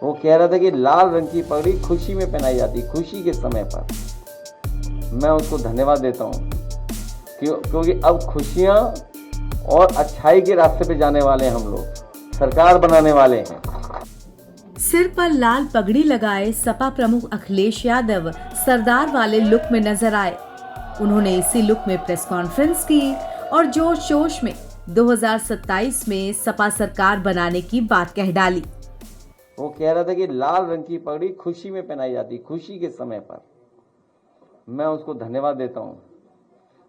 वो कह रहा था कि लाल रंग की पगड़ी खुशी में पहनाई जाती, खुशी के समय पर। मैं उसको धन्यवाद देता हूँ क्योंकि अब खुशियाँ और अच्छाई के रास्ते पे जाने वाले हैं हम लोग, सरकार बनाने वाले हैं। सिर पर लाल पगड़ी लगाए सपा प्रमुख अखिलेश यादव सरदार वाले लुक में नजर आए। उन्होंने इसी लुक में प्रेस कॉन्फ्रेंस की और जोश जोश में 2027 में सपा सरकार बनाने की बात कह डाली। वो कह रहा था कि लाल रंग की पगड़ी खुशी में पहनाई जाती, खुशी के समय पर। मैं उसको धन्यवाद देता हूँ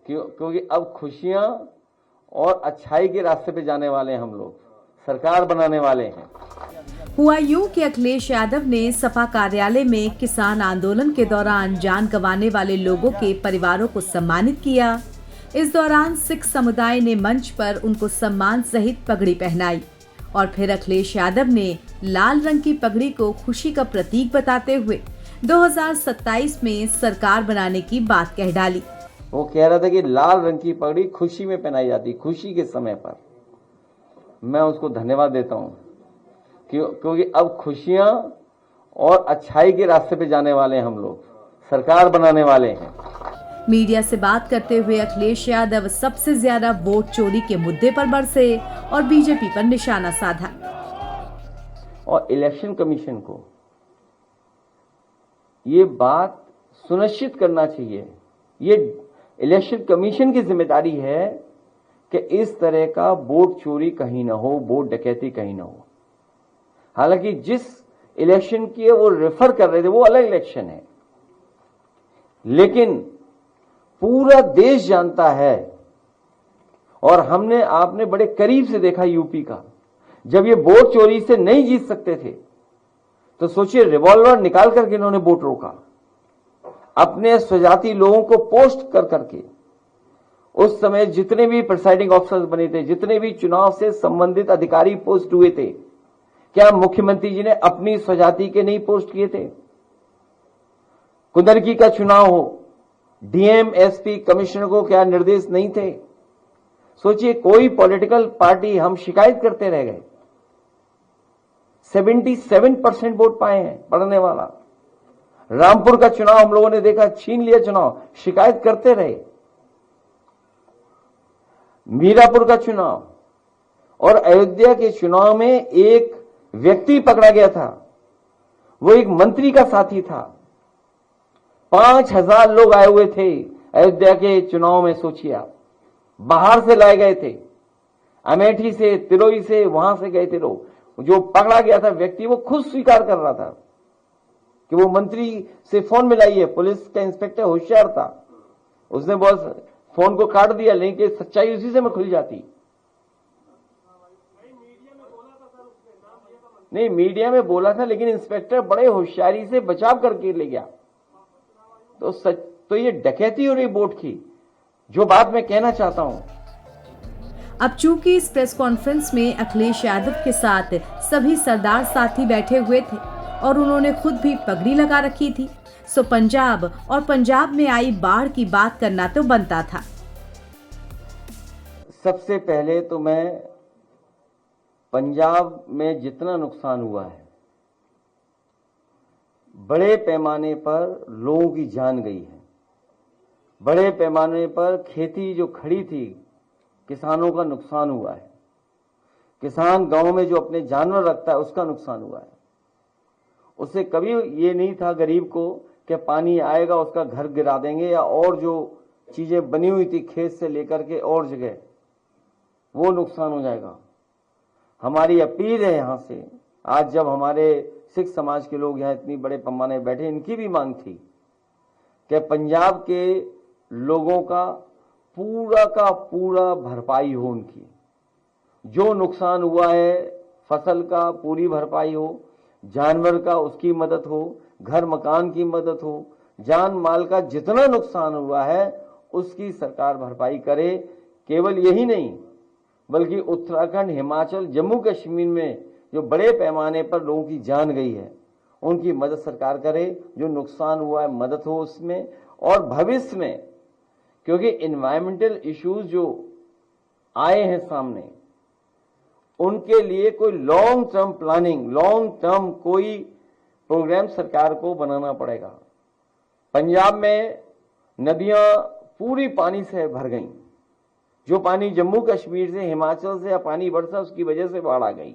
क्योंकि अब खुशियाँ और अच्छाई के रास्ते पे जाने वाले हैं हम लोग, सरकार बनाने वाले हैं। हुआ यूं कि अखिलेश यादव ने सपा कार्यालय में किसान आंदोलन के दौरान जान गंवाने वाले लोगों के परिवारों को सम्मानित किया। इस दौरान सिख समुदाय ने मंच पर उनको सम्मान सहित पगड़ी पहनाई और फिर अखिलेश यादव ने लाल रंग की पगड़ी को खुशी का प्रतीक बताते हुए 2027 में सरकार बनाने की बात कह डाली। वो कह रहा था कि लाल रंग की पगड़ी खुशी में पहनाई जाती, खुशी के समय पर। मैं उसको धन्यवाद देता हूँ क्योंकि अब खुशियाँ और अच्छाई के रास्ते पे जाने वाले हैं हम लोग, सरकार बनाने वाले हैं। मीडिया से बात करते हुए अखिलेश यादव सबसे ज्यादा वोट चोरी के मुद्दे पर बरसे और बीजेपी पर निशाना साधा। और इलेक्शन कमीशन को ये बात सुनिश्चित करना चाहिए, ये इलेक्शन कमीशन की जिम्मेदारी है कि इस तरह का वोट चोरी कहीं ना हो, वोट डकैती कहीं ना हो। हालांकि जिस इलेक्शन की वो रेफर कर रहे थे वो अलग इलेक्शन है, लेकिन पूरा देश जानता है और आपने बड़े करीब से देखा यूपी का, जब ये वोट चोरी से नहीं जीत सकते थे तो सोचिए रिवॉल्वर निकाल करके इन्होंने वोट रोका, अपने स्वजाति लोगों को पोस्ट कर करके। उस समय जितने भी प्रिसाइडिंग ऑफिसर्स बने थे, जितने भी चुनाव से संबंधित अधिकारी पोस्ट हुए थे, क्या मुख्यमंत्री जी ने अपनी स्वजाति के नहीं पोस्ट किए थे? कुंदरकी का चुनाव हो, डीएम एसपी कमिश्नर को क्या निर्देश नहीं थे? सोचिए कोई पॉलिटिकल पार्टी, हम शिकायत करते रह गए। 77% वोट पाए हैं पढ़ने वाला। रामपुर का चुनाव हम लोगों ने देखा, छीन लिया चुनाव, शिकायत करते रहे। मीरापुर का चुनाव और अयोध्या के चुनाव में एक व्यक्ति पकड़ा गया था, वो एक मंत्री का साथी था। 5000 लोग आए हुए थे अयोध्या के चुनाव में, सोचिए आप, बाहर से लाए गए थे, अमेठी से, तिलोई से, वहां से गए थे लोग। जो पकड़ा गया था व्यक्ति वो खुद स्वीकार कर रहा था कि वो मंत्री से फोन मिलाई है। पुलिस का इंस्पेक्टर होशियार था, उसने बस फोन को काट दिया, लेकिन सच्चाई उसी से में खुल जाती। नहीं, मीडिया में बोला था, लेकिन इंस्पेक्टर बड़े होशियारी से बचाव करके ले गया। तो ये डकैती हो रही वोट की, जो बात मैं कहना चाहता हूं। अब चूंकि इस प्रेस कॉन्फ्रेंस में अखिलेश यादव के साथ सभी सरदार साथी बैठे हुए थे और उन्होंने खुद भी पगड़ी लगा रखी थी, सो पंजाब और पंजाब में आई बाढ़ की बात करना तो बनता था। सबसे पहले तो मैं पंजाब में जितना नुकसान हुआ है, बड़े पैमाने पर लोगों की जान गई है, बड़े पैमाने पर खेती जो खड़ी थी, किसानों का नुकसान हुआ है। किसान गांव में जो अपने जानवर रखता है उसका नुकसान हुआ है। उससे कभी ये नहीं था गरीब को कि पानी आएगा उसका घर गिरा देंगे या और जो चीजें बनी हुई थी खेत से लेकर के और जगह, वो नुकसान हो जाएगा। हमारी अपील है यहां से, आज जब हमारे सिख समाज के लोग यहाँ इतनी बड़े पैमाने बैठे, इनकी भी मांग थी कि पंजाब के लोगों का पूरा भरपाई हो, उनकी जो नुकसान हुआ है फसल का पूरी भरपाई हो, जानवर का उसकी मदद हो, घर मकान की मदद हो, जान माल का जितना नुकसान हुआ है उसकी सरकार भरपाई करे। केवल यही नहीं बल्कि उत्तराखंड, हिमाचल, जम्मू कश्मीर में जो बड़े पैमाने पर लोगों की जान गई है उनकी मदद सरकार करे, जो नुकसान हुआ है मदद हो उसमें। और भविष्य में, क्योंकि एनवायरमेंटल इश्यूज जो आए हैं सामने, उनके लिए कोई long term planning, long term कोई प्रोग्राम सरकार को बनाना पड़ेगा। पंजाब में नदियां पूरी पानी से भर गईं। जो पानी जम्मू कश्मीर से, हिमाचल से या पानी बरसा, उसकी वजह से बाढ़ आ गई।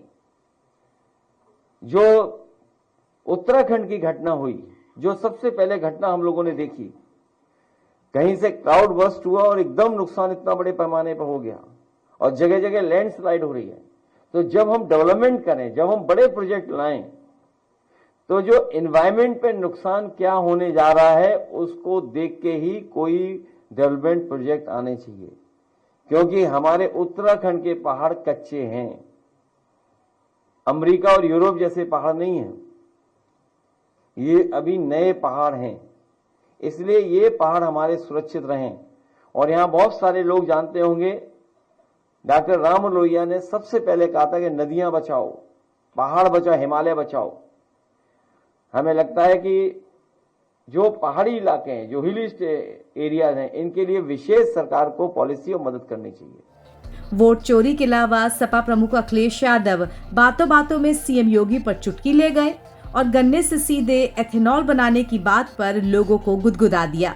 जो उत्तराखंड की घटना हुई, जो सबसे पहले घटना हम लोगों ने देखी, कहीं से क्लाउड बर्स्ट हुआ और एकदम नुकसान इतना बड़े पैमाने पर हो गया और जगह जगह लैंडस्लाइड हो रही है। तो जब हम डेवलपमेंट करें, जब हम बड़े प्रोजेक्ट लाएं, तो जो एनवायरमेंट पे नुकसान क्या होने जा रहा है उसको देख के ही कोई डेवलपमेंट प्रोजेक्ट आने चाहिए, क्योंकि हमारे उत्तराखंड के पहाड़ कच्चे हैं, अमेरिका और यूरोप जैसे पहाड़ नहीं हैं, ये अभी नए पहाड़ हैं। इसलिए ये पहाड़ हमारे सुरक्षित रहें। और यहां बहुत सारे लोग जानते होंगे, डॉक्टर राम लोहिया ने सबसे पहले कहा था कि नदियां बचाओ, पहाड़ बचाओ, हिमालय बचाओ। हमें लगता है कि जो पहाड़ी इलाके हैं, जो हिली एरियाज हैं, इनके लिए विशेष सरकार को पॉलिसी और मदद करनी चाहिए। वोट चोरी के अलावा सपा प्रमुख अखिलेश यादव बातों बातों में सीएम योगी पर चुटकी ले गए और गन्ने से सीधे एथेनॉल बनाने की बात पर लोगों को गुदगुदा दिया।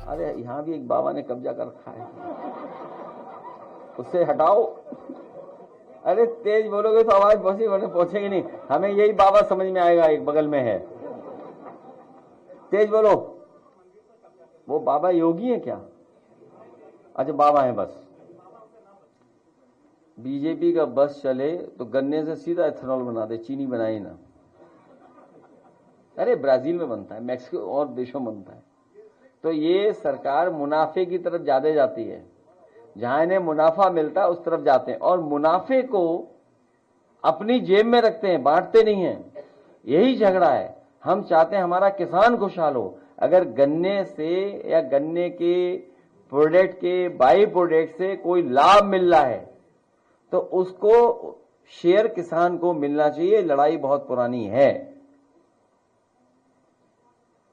अरे यहाँ भी एक बाबा ने कब्जा कर रखा है, उससे हटाओ। अरे तेज बोलोगे तो आवाज पहुंचेगी नहीं। हमें यही बाबा समझ में आएगा, एक बगल में है, तेज बोलो। वो बाबा योगी है क्या? अच्छा, बाबा है बस। बीजेपी का बस चले तो गन्ने से सीधा एथेनॉल बना दे, चीनी बनाए ना। अरे ब्राजील में बनता है, मैक्सिको और देशों में बनता है। तो ये सरकार मुनाफे की तरफ ज्यादा जाती है, जहां इन्हें मुनाफा मिलता है उस तरफ जाते हैं और मुनाफे को अपनी जेब में रखते हैं, बांटते नहीं हैं। यही झगड़ा है। हम चाहते हैं हमारा किसान खुशहाल हो। अगर गन्ने से या गन्ने के प्रोडक्ट के बाई प्रोडक्ट से कोई लाभ मिल रहा है तो उसको शेयर किसान को मिलना चाहिए। लड़ाई बहुत पुरानी है,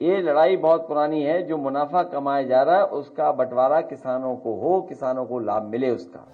ये लड़ाई बहुत पुरानी है। जो मुनाफा कमाया जा रहा है उसका बंटवारा किसानों को हो, किसानों को लाभ मिले उसका।